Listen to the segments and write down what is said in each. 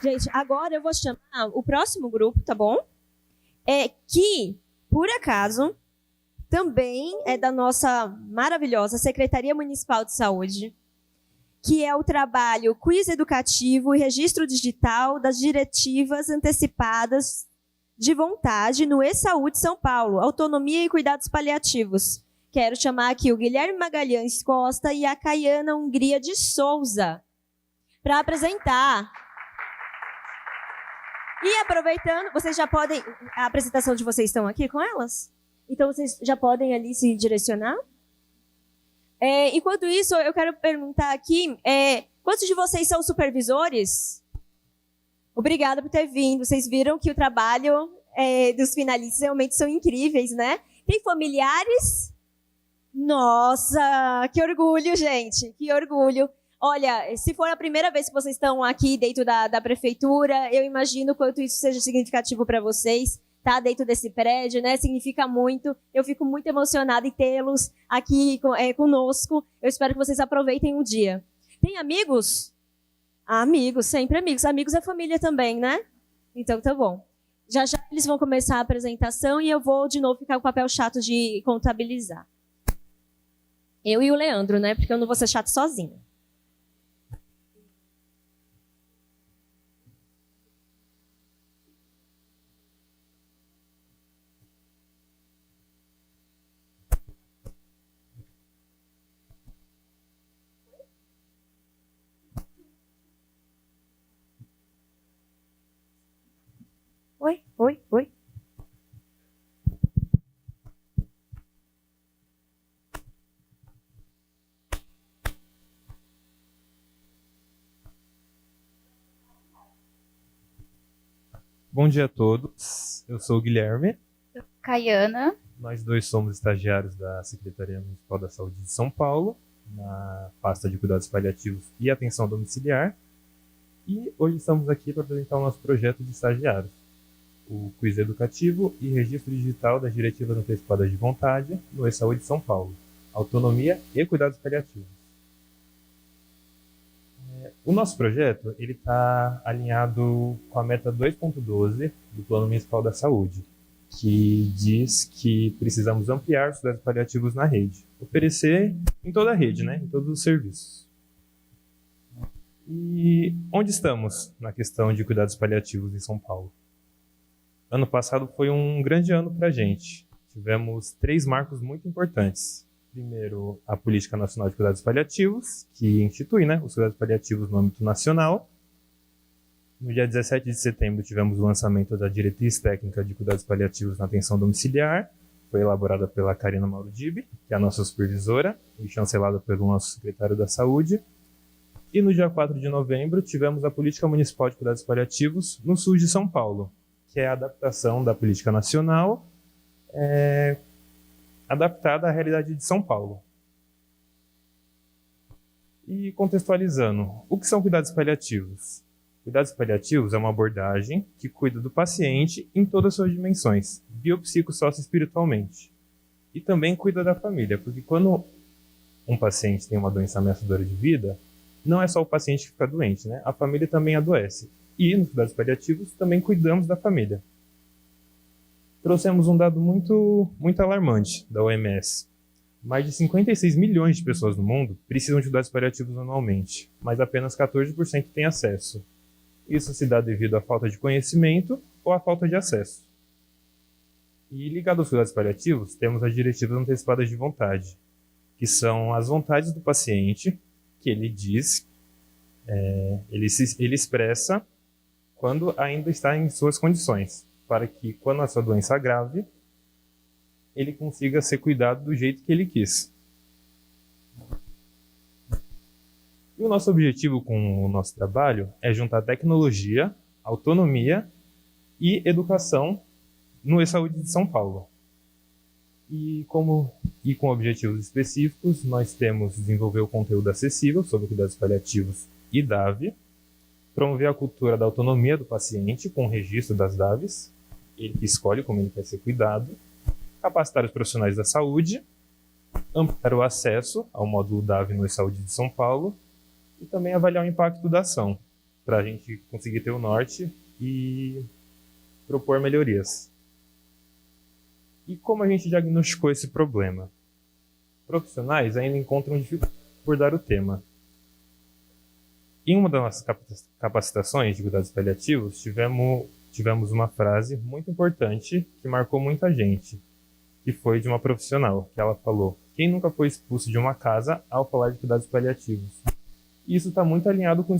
Gente, agora eu vou chamar o próximo grupo, tá bom? Que, por acaso, também é da nossa maravilhosa Secretaria Municipal de Saúde, que é o trabalho Quiz Educativo e Registro Digital das Diretivas Antecipadas de Vontade no E-Saúde São Paulo, Autonomia e Cuidados Paliativos. Quero chamar aqui o Guilherme Magalhães Costa e a Caiana Hungria de Souza para apresentar. E aproveitando, vocês já podem... A apresentação de vocês estão aqui com elas? Então, vocês já podem ali se direcionar? Enquanto isso, eu quero perguntar aqui, quantos de vocês são supervisores? Obrigada por ter vindo. Vocês viram que o trabalho dos finalistas realmente são incríveis, né? Tem familiares? Nossa, que orgulho, gente, que orgulho. Olha, se for a primeira vez que vocês estão aqui dentro da prefeitura, eu imagino quanto isso seja significativo para vocês, tá? Dentro desse prédio, né? Significa muito. Eu fico muito emocionada em tê-los aqui conosco. Eu espero que vocês aproveitem o dia. Tem amigos? Amigos, sempre amigos. Amigos é família também, né? Então, tá bom. Já já eles vão começar a apresentação e eu vou, de novo, ficar com o papel chato de contabilizar. Eu e o Leandro, né? Porque eu não vou ser chato sozinha. Oi. Bom dia a todos, eu sou o Guilherme. Caiana. Nós dois somos estagiários da Secretaria Municipal da Saúde de São Paulo, na pasta de cuidados paliativos e atenção domiciliar. E hoje estamos aqui para apresentar o nosso projeto de estagiários, o Quiz Educativo e Registro Digital das Diretivas Antecipadas de Vontade no E-Saúde São Paulo, Autonomia e Cuidados Paliativos. O nosso projeto está alinhado com a meta 2.12 do Plano Municipal da Saúde, que diz que precisamos ampliar os cuidados paliativos na rede, oferecer em toda a rede, né, em todos os serviços. E onde estamos na questão de cuidados paliativos em São Paulo? Ano passado foi um grande ano para a gente. Tivemos 3 marcos muito importantes. Primeiro, a Política Nacional de Cuidados Paliativos, que institui, né, os cuidados paliativos no âmbito nacional. No dia 17 de setembro, tivemos o lançamento da Diretriz Técnica de Cuidados Paliativos na Atenção Domiciliar. Foi elaborada pela Karina Maurudib, que é a nossa supervisora, e chancelada pelo nosso secretário da Saúde. E no dia 4 de novembro, tivemos a Política Municipal de Cuidados Paliativos no sul de São Paulo, que é a adaptação da política nacional, adaptada à realidade de São Paulo. E contextualizando, o que são cuidados paliativos? Cuidados paliativos é uma abordagem que cuida do paciente em todas as suas dimensões, biopsico-socio-espiritualmente. E também cuida da família, porque quando um paciente tem uma doença ameaçadora de vida, não é só o paciente que fica doente, né? A família também adoece. E nos cuidados paliativos também cuidamos da família. Trouxemos um dado muito alarmante da OMS. Mais de 56 milhões de pessoas no mundo precisam de cuidados paliativos anualmente, mas apenas 14% têm acesso. Isso se dá devido à falta de conhecimento ou à falta de acesso. E ligado aos cuidados paliativos, temos as diretivas antecipadas de vontade, que são as vontades do paciente, que ele diz, ele expressa quando ainda está em suas condições, para que, quando a sua doença agrave, ele consiga ser cuidado do jeito que ele quis. E o nosso objetivo com o nosso trabalho é juntar tecnologia, autonomia e educação no E-Saúde de São Paulo. E com objetivos específicos, nós temos desenvolver o conteúdo acessível sobre cuidados paliativos e DAV, promover a cultura da autonomia do paciente com o registro das DAVs, ele que escolhe como ele quer ser cuidado, capacitar os profissionais da saúde, ampliar o acesso ao módulo DAV no E-Saúde de São Paulo e também avaliar o impacto da ação, para a gente conseguir ter o norte e propor melhorias. E como a gente diagnosticou esse problema? Profissionais ainda encontram dificuldade em abordar o tema. Em uma das nossas capacitações de cuidados paliativos, tivemos uma frase muito importante que marcou muita gente, que foi de uma profissional, que ela falou: quem nunca foi expulso de uma casa ao falar de cuidados paliativos? E isso está muito alinhado com o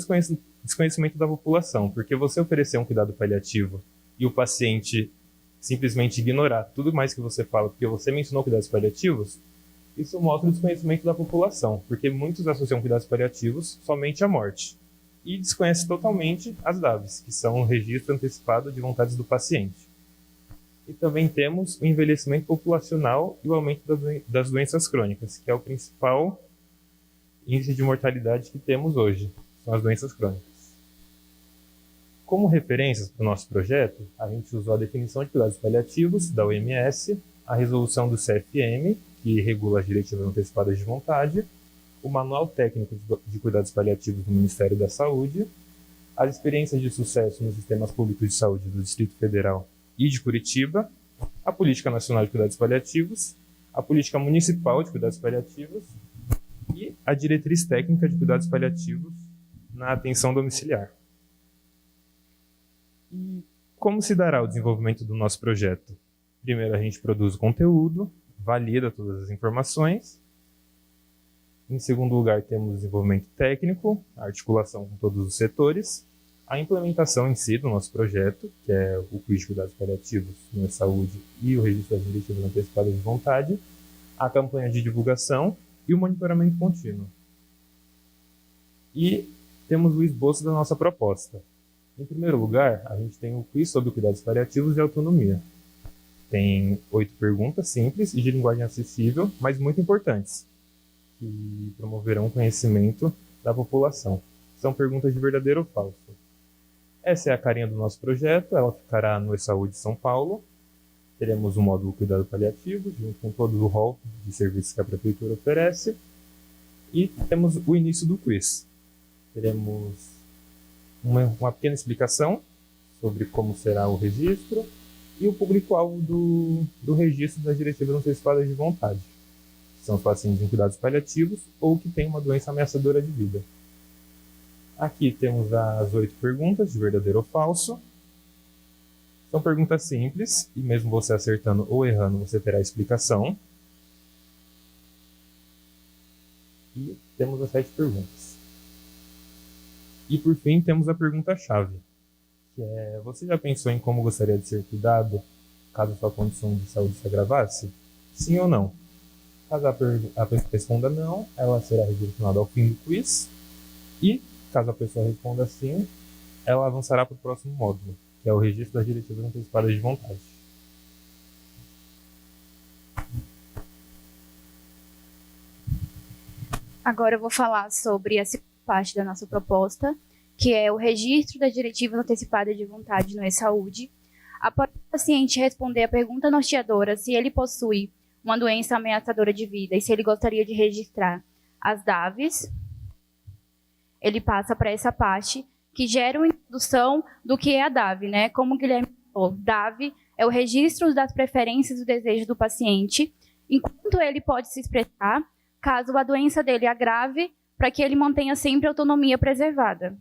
desconhecimento da população, porque você oferecer um cuidado paliativo e o paciente simplesmente ignorar tudo mais que você fala, porque você mencionou cuidados paliativos, isso mostra o desconhecimento da população, porque muitos associam cuidados paliativos somente à morte e desconhecem totalmente as DAVs, que são o registro antecipado de vontades do paciente. E também temos o envelhecimento populacional e o aumento das doenças crônicas, que é o principal índice de mortalidade que temos hoje, são as doenças crônicas. Como referências para o nosso projeto, a gente usou a definição de cuidados paliativos da OMS, a resolução do CFM, que regula as diretivas antecipadas de vontade, o Manual Técnico de Cuidados Paliativos do Ministério da Saúde, as experiências de sucesso nos sistemas públicos de saúde do Distrito Federal e de Curitiba, a Política Nacional de Cuidados Paliativos, a Política Municipal de Cuidados Paliativos e a Diretriz Técnica de Cuidados Paliativos na atenção domiciliar. E como se dará o desenvolvimento do nosso projeto? Primeiro, a gente produz o conteúdo, valida todas as informações. Em segundo lugar, temos o desenvolvimento técnico, a articulação com todos os setores, a implementação em si do nosso projeto, que é o quiz de cuidados paliativos no saúde e o registro das diretivas antecipadas de vontade, a campanha de divulgação e o monitoramento contínuo. E temos o esboço da nossa proposta. Em primeiro lugar, a gente tem o quiz sobre cuidados paliativos e autonomia. Tem 8 perguntas simples e de linguagem acessível, mas muito importantes, que promoverão o conhecimento da população. São perguntas de verdadeiro ou falso. Essa é a carinha do nosso projeto, ela ficará no E-Saúde São Paulo. Teremos o módulo Cuidado Paliativo, junto com todo o rol de serviços que a Prefeitura oferece. E temos o início do quiz. Teremos uma pequena explicação sobre como será o registro e o público-alvo do registro das diretivas antecipadas de vontade. São os pacientes em cuidados paliativos ou que têm uma doença ameaçadora de vida. Aqui temos as 8 perguntas de verdadeiro ou falso. São perguntas simples e mesmo você acertando ou errando, você terá explicação. E temos as 7 perguntas. E por fim, temos a pergunta-chave, que é: você já pensou em como gostaria de ser cuidado caso sua condição de saúde se agravasse? Sim ou não? Caso a pessoa responda não, ela será redirecionada ao fim do quiz. E, caso a pessoa responda sim, ela avançará para o próximo módulo, que é o registro das diretivas antecipadas de vontade. Agora eu vou falar sobre essa parte da nossa proposta, que é o registro das diretivas antecipadas de vontade no E-Saúde. Após o paciente responder a pergunta norteadora se ele possui uma doença ameaçadora de vida e se ele gostaria de registrar as DAVs, ele passa para essa parte que gera uma introdução do que é a DAV, né? Como o Guilherme falou, DAV é o registro das preferências e do desejo do paciente, enquanto ele pode se expressar, caso a doença dele agrave, para que ele mantenha sempre a autonomia preservada.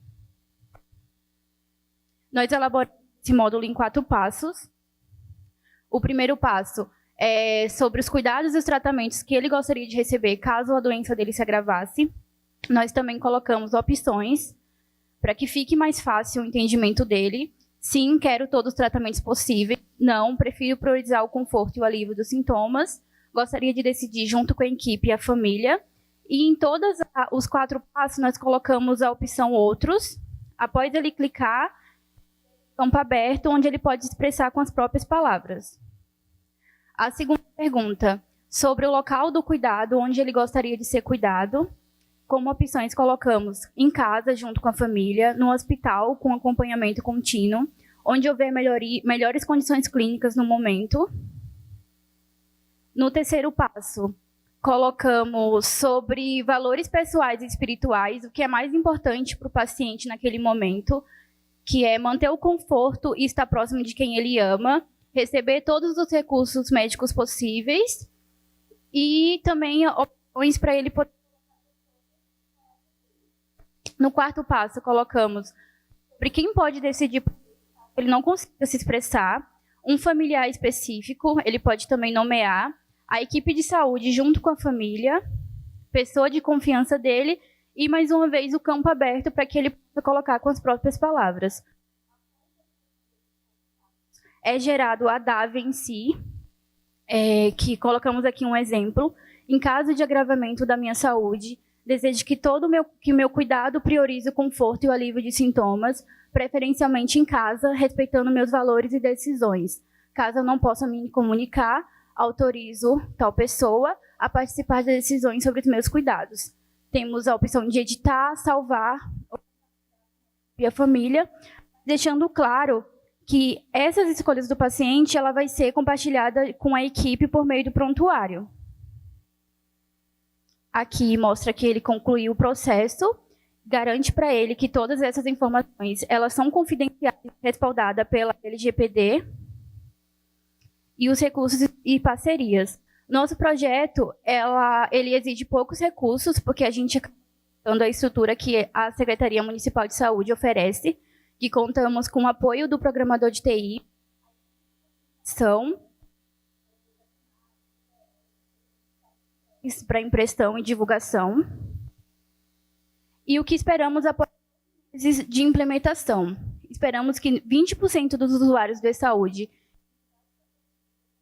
Nós elaboramos esse módulo em 4 passos. O primeiro passo é sobre os cuidados e os tratamentos que ele gostaria de receber caso a doença dele se agravasse. Nós também colocamos opções para que fique mais fácil o entendimento dele. Sim, quero todos os tratamentos possíveis. Não, prefiro priorizar o conforto e o alívio dos sintomas. Gostaria de decidir junto com a equipe e a família. E em todos os 4 passos, nós colocamos a opção outros. Após ele clicar, campo aberto, onde ele pode expressar com as próprias palavras. A segunda pergunta, sobre o local do cuidado, onde ele gostaria de ser cuidado. Como opções, colocamos em casa, junto com a família, no hospital, com acompanhamento contínuo, onde houver melhores condições clínicas no momento. No terceiro passo, colocamos sobre valores pessoais e espirituais, o que é mais importante para o paciente naquele momento, que é manter o conforto e estar próximo de quem ele ama, receber todos os recursos médicos possíveis e também opções para ele poder. No quarto passo, colocamos sobre quem pode decidir ele não consiga se expressar, um familiar específico, ele pode também nomear, a equipe de saúde junto com a família, pessoa de confiança dele e, mais uma vez, o campo aberto para que ele possa colocar com as próprias palavras. É gerado a DAV em si, que colocamos aqui um exemplo. Em caso de agravamento da minha saúde, desejo que que meu cuidado priorize o conforto e o alívio de sintomas, preferencialmente em casa, respeitando meus valores e decisões. Caso eu não possa me comunicar, autorizo tal pessoa a participar das decisões sobre os meus cuidados. Temos a opção de editar, salvar e a família, deixando claro que essas escolhas do paciente ela vai ser compartilhada com a equipe por meio do prontuário. Aqui mostra que ele concluiu o processo, garante para ele que todas essas informações elas são confidenciais, respaldadas pela LGPD e os recursos e parcerias. Nosso projeto, ele exige poucos recursos, porque a gente está dando a estrutura que a Secretaria Municipal de Saúde oferece, que contamos com o apoio do programador de TI, para impressão e divulgação, e o que esperamos apoiar de implementação. Esperamos que 20% dos usuários de saúde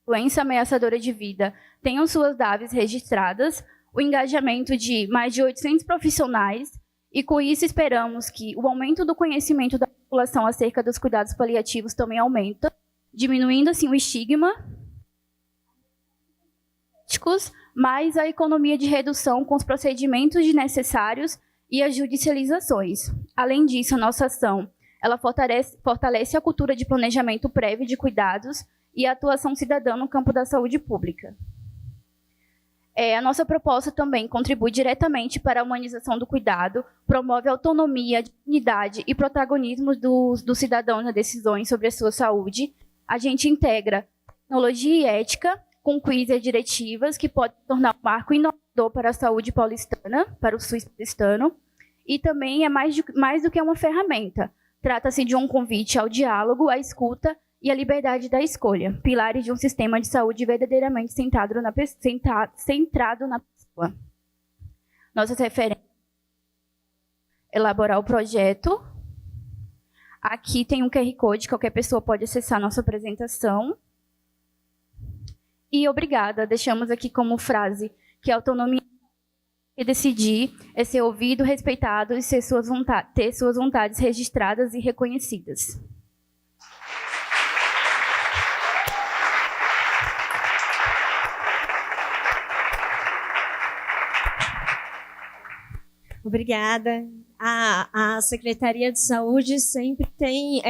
doença ameaçadora de vida tenham suas DAVs registradas, o engajamento de mais de 800 profissionais, e com isso esperamos que o aumento do conhecimento da população acerca dos cuidados paliativos também aumenta, diminuindo assim o estigma, mais a economia de redução com os procedimentos desnecessários e as judicializações. Além disso, a nossa ação ela fortalece a cultura de planejamento prévio de cuidados e a atuação cidadã no campo da saúde pública. A nossa proposta também contribui diretamente para a humanização do cuidado, promove a autonomia, dignidade e protagonismo dos cidadãos nas decisões sobre a sua saúde. A gente integra tecnologia e ética com quiz e diretivas que podem tornar um marco inovador para a saúde paulistana, para o SUS paulistano, e também é mais do que uma ferramenta. Trata-se de um convite ao diálogo, à escuta e a liberdade da escolha, pilares de um sistema de saúde verdadeiramente centrado na pessoa. Nossas referências: elaborar o projeto. Aqui tem um QR Code, qualquer pessoa pode acessar a nossa apresentação. E obrigada, deixamos aqui como frase que a autonomia de decidir é ser ouvido, respeitado e ter suas vontades registradas e reconhecidas. Obrigada. A Secretaria de Saúde sempre tem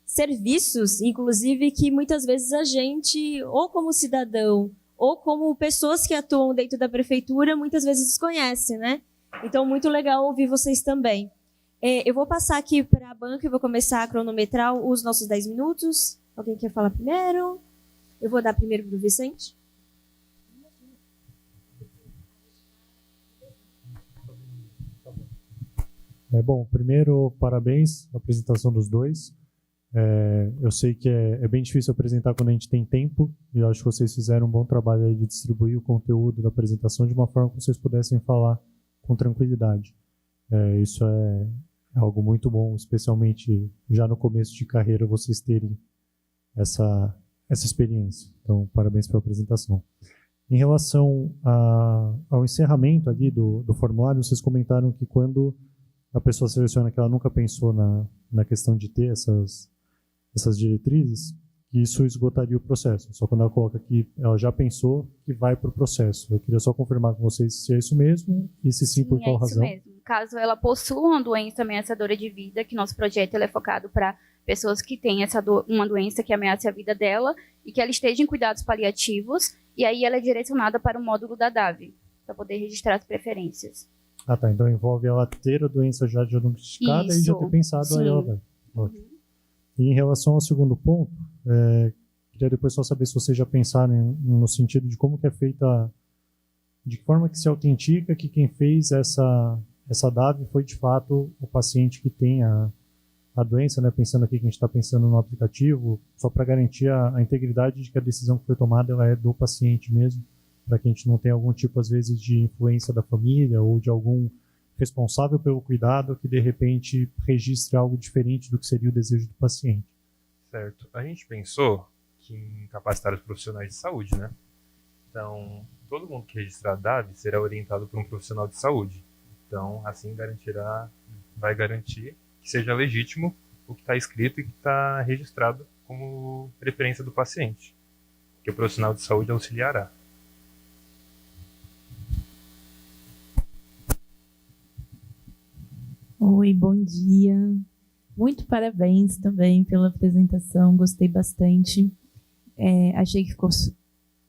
serviços, inclusive, que muitas vezes a gente, ou como cidadão, ou como pessoas que atuam dentro da prefeitura, muitas vezes desconhece, né? Então, muito legal ouvir vocês também. Eu vou passar aqui para a banca e vou começar a cronometrar os nossos 10 minutos. Alguém quer falar primeiro? Eu vou dar primeiro para o Vicente. Bom, primeiro, parabéns à apresentação dos dois. Eu sei que é bem difícil apresentar quando a gente tem tempo, e eu acho que vocês fizeram um bom trabalho aí de distribuir o conteúdo da apresentação de uma forma que vocês pudessem falar com tranquilidade. Isso é algo muito bom, especialmente já no começo de carreira, vocês terem essa experiência. Então, parabéns pela apresentação. Em relação ao encerramento ali do formulário, vocês comentaram que quando a pessoa seleciona que ela nunca pensou na questão de ter essas diretrizes, que isso esgotaria o processo. Só quando ela coloca que ela já pensou que vai para o processo. Eu queria só confirmar com vocês se é isso mesmo e se sim, por qual razão. É isso mesmo. Caso ela possua uma doença ameaçadora de vida, que nosso projeto é focado para pessoas que têm uma doença que ameaça a vida dela e que ela esteja em cuidados paliativos, e aí ela é direcionada para o módulo da DAV, para poder registrar as preferências. Ah, tá. Então envolve ela ter a doença já diagnosticada e já ter pensado sim. aí ela vai. Ótimo. E em relação ao segundo ponto, queria depois só saber se vocês já pensaram no sentido de como que é feita, de que forma que se autentica que quem fez essa DAV foi de fato o paciente que tem a doença, né? Pensando aqui que a gente está pensando no aplicativo, só para garantir a integridade de que a decisão que foi tomada ela é do paciente mesmo, para que a gente não tenha algum tipo, às vezes, de influência da família ou de algum responsável pelo cuidado que, de repente, registre algo diferente do que seria o desejo do paciente. Certo. A gente pensou que em capacitar os profissionais de saúde, né? Então, todo mundo que registrar a DAV será orientado por um profissional de saúde. Então, assim vai garantir que seja legítimo o que está escrito e que está registrado como preferência do paciente, que o profissional de saúde auxiliará. Oi, bom dia. Muito parabéns também pela apresentação, gostei bastante. Achei que ficou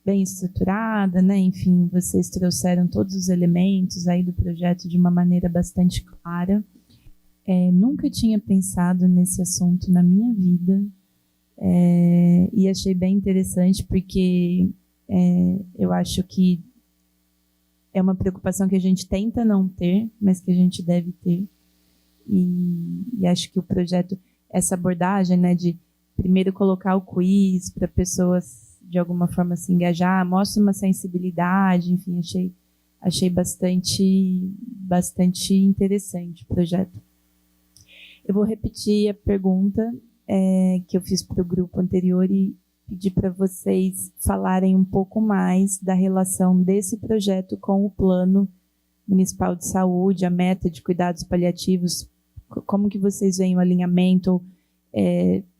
bem estruturada, né? Enfim, vocês trouxeram todos os elementos aí do projeto de uma maneira bastante clara. Nunca tinha pensado nesse assunto na minha vida e achei bem interessante porque eu acho que é uma preocupação que a gente tenta não ter, mas que a gente deve ter. E acho que o projeto, essa abordagem, né, de primeiro colocar o quiz para pessoas de alguma forma se engajar, mostra uma sensibilidade, enfim, achei bastante interessante o projeto. Eu vou repetir a pergunta que eu fiz para o grupo anterior e pedir para vocês falarem um pouco mais da relação desse projeto com o Plano Municipal de Saúde, a meta de cuidados paliativos, como que vocês veem o alinhamento,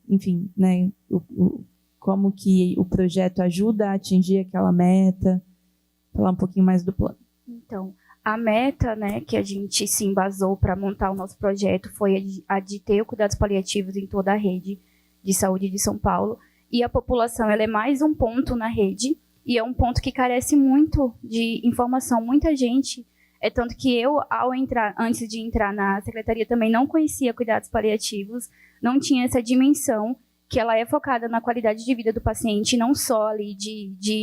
enfim, né, como que o projeto ajuda a atingir aquela meta, falar um pouquinho mais do plano. Então, a meta, né, que a gente se embasou para montar o nosso projeto foi a de ter cuidados paliativos em toda a rede de saúde de São Paulo, e a população ela é mais um ponto na rede, e é um ponto que carece muito de informação, muita gente. Tanto que eu, antes de entrar na secretaria, também não conhecia cuidados paliativos, não tinha essa dimensão que ela é focada na qualidade de vida do paciente, não só ali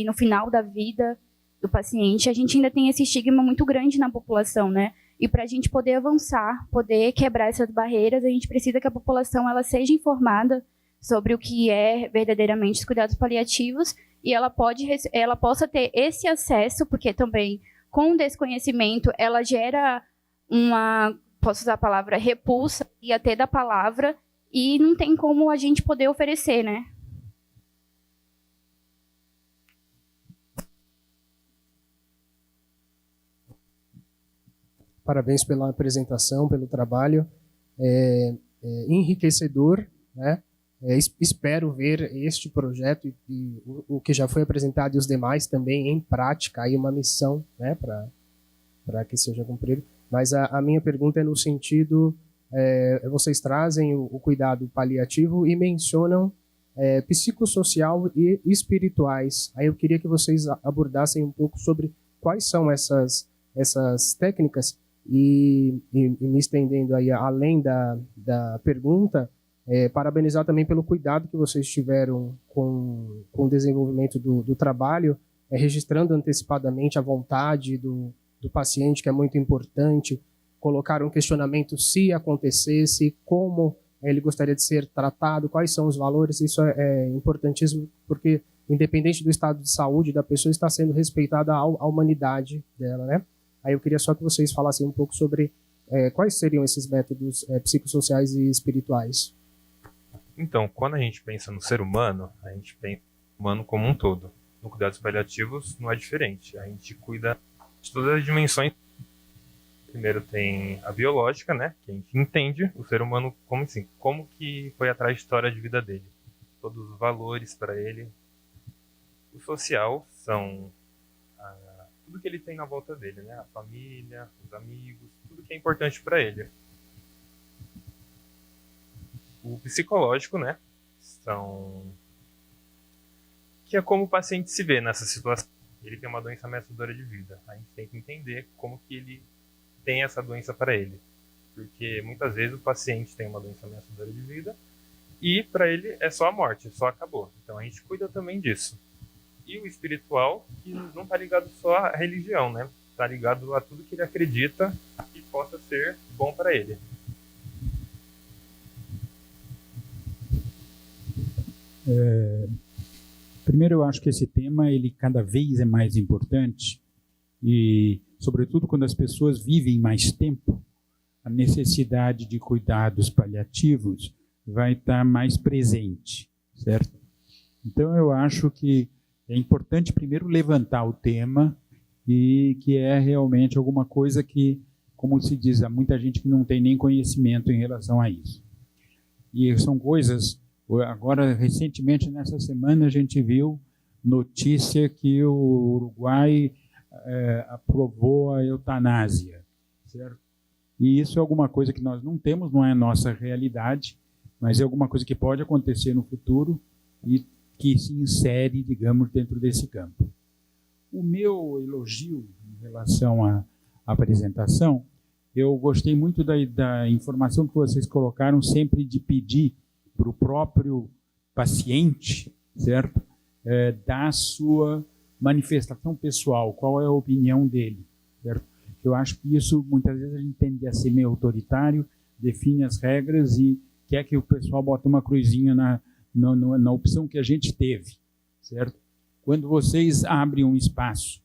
no final da vida do paciente. A gente ainda tem esse estigma muito grande na população, né? E para a gente poder avançar, poder quebrar essas barreiras, a gente precisa que a população ela seja informada sobre o que é verdadeiramente os cuidados paliativos e ela possa ter esse acesso, porque também com o desconhecimento, ela gera posso usar a palavra, repulsa e até da palavra, e não tem como a gente poder oferecer, né? Parabéns pela apresentação, pelo trabalho. Enriquecedor, né? Espero ver este projeto e o que já foi apresentado e os demais também em prática, aí uma missão, né, para que seja cumprido. Mas a minha pergunta é no sentido, vocês trazem o cuidado paliativo e mencionam psicossocial e espirituais. Aí eu queria que vocês abordassem um pouco sobre quais são essas técnicas e me estendendo aí além da pergunta, parabenizar também pelo cuidado que vocês tiveram com o desenvolvimento do trabalho, registrando antecipadamente a vontade do paciente, que é muito importante, colocar um questionamento se acontecesse, como ele gostaria de ser tratado, quais são os valores, isso é importantíssimo, porque independente do estado de saúde da pessoa, está sendo respeitada a humanidade dela, né? Aí eu queria só que vocês falassem um pouco sobre quais seriam esses métodos psicossociais e espirituais. Então, quando a gente pensa no ser humano, a gente pensa no humano como um todo. No cuidados paliativos não é diferente. A gente cuida de todas as dimensões. Primeiro tem a biológica, né? Que a gente entende o ser humano como assim, como que foi a trajetória de vida dele. Todos os valores para ele. O social são tudo que ele tem na volta dele, né? A família, os amigos, tudo que é importante para ele. O psicológico, né? Que é como o paciente se vê nessa situação. ele tem uma doença ameaçadora de vida. A gente tem que entender como que ele tem essa doença para ele. Porque muitas vezes o paciente tem uma doença ameaçadora de vida e para ele é só a morte, só acabou. Então a gente cuida também disso. E o espiritual, que não está ligado só à religião, né? Está ligado a tudo que ele acredita que possa ser bom para ele. Primeiro, eu acho que esse tema ele cada vez é mais importante e, sobretudo, quando as pessoas vivem mais tempo, a necessidade de cuidados paliativos vai estar mais presente, certo? Então, eu acho que é importante primeiro levantar o tema e que é realmente alguma coisa que, como se diz, há muita gente que não tem nem conhecimento em relação a isso. E são coisas... Agora, recentemente, nessa semana, a gente viu notícia que o Uruguai aprovou a eutanásia, certo? E isso é alguma coisa que nós não temos, não é a nossa realidade, mas é alguma coisa que pode acontecer no futuro e que se insere, digamos, dentro desse campo. O meu elogio em relação à apresentação, eu gostei muito da informação que vocês colocaram sempre de pedir para o próprio paciente, certo? Dar a sua manifestação pessoal, qual é a opinião dele, certo? Eu acho que isso, muitas vezes, a gente tende a ser meio autoritário, define as regras e quer que o pessoal bote uma cruzinha na opção que a gente teve, certo? Quando vocês abrem um espaço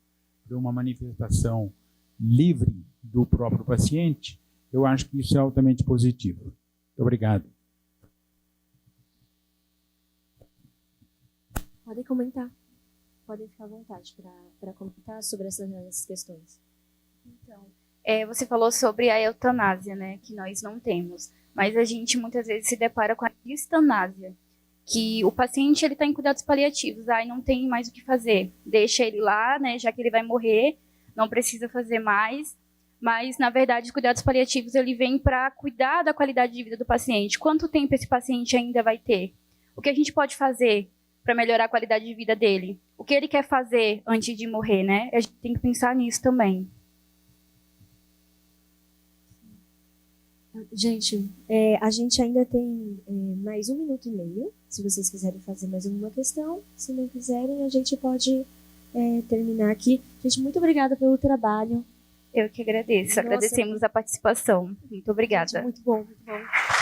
para uma manifestação livre do próprio paciente, eu acho que isso é altamente positivo. Muito obrigado. Podem comentar. Podem ficar à vontade para comentar sobre essas questões. Então, você falou sobre a eutanásia, né, que nós não temos, mas a gente muitas vezes se depara com a distanásia, que o paciente ele está em cuidados paliativos, aí não tem mais o que fazer, deixa ele lá, né, já que ele vai morrer, não precisa fazer mais, mas na verdade os cuidados paliativos ele vem para cuidar da qualidade de vida do paciente. Quanto tempo esse paciente ainda vai ter? O que a gente pode fazer para melhorar a qualidade de vida dele? O que ele quer fazer antes de morrer, né? A gente tem que pensar nisso também. Gente, a gente ainda tem mais 1 minuto e meio, se vocês quiserem fazer mais alguma questão. Se não quiserem, a gente pode terminar aqui. Gente, muito obrigada pelo trabalho. Eu que agradeço. Nossa. Agradecemos a participação. Muito obrigada. Gente, muito bom, muito bom.